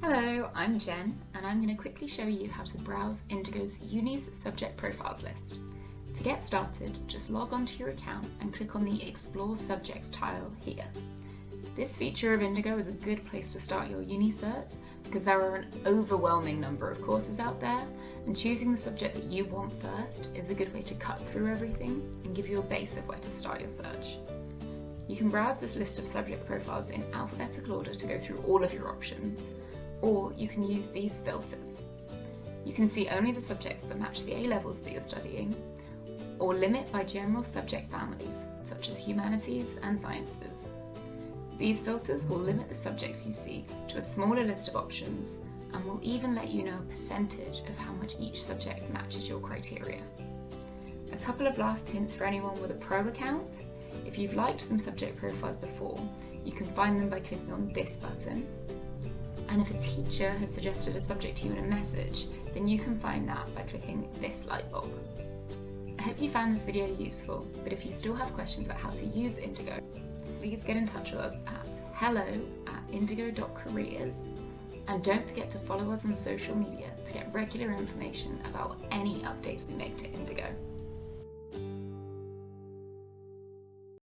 Hello, I'm Jen, and I'm going to quickly show you how to browse Indigo's Unis subject profiles list. To get started, just log onto your account and click on the Explore Subjects tile here. This feature of Indigo is a good place to start your uni search because there are an overwhelming number of courses out there, and choosing the subject that you want first is a good way to cut through everything and give you a base of where to start your search. You can browse this list of subject profiles in alphabetical order to go through all of your options, or you can use these filters. You can see only the subjects that match the A levels that you're studying, or limit by general subject families, such as humanities and sciences. These filters will limit the subjects you see to a smaller list of options and will even let you know a percentage of how much each subject matches your criteria. A couple of last hints for anyone with a pro account. If you've liked some subject profiles before, you can find them by clicking on this button. And if a teacher has suggested a subject to you in a message, then you can find that by clicking this light bulb. I hope you found this video useful, but if you still have questions about how to use Indigo, please get in touch with us at hello@indigo.careers, and don't forget to follow us on social media to get regular information about any updates we make to Indigo.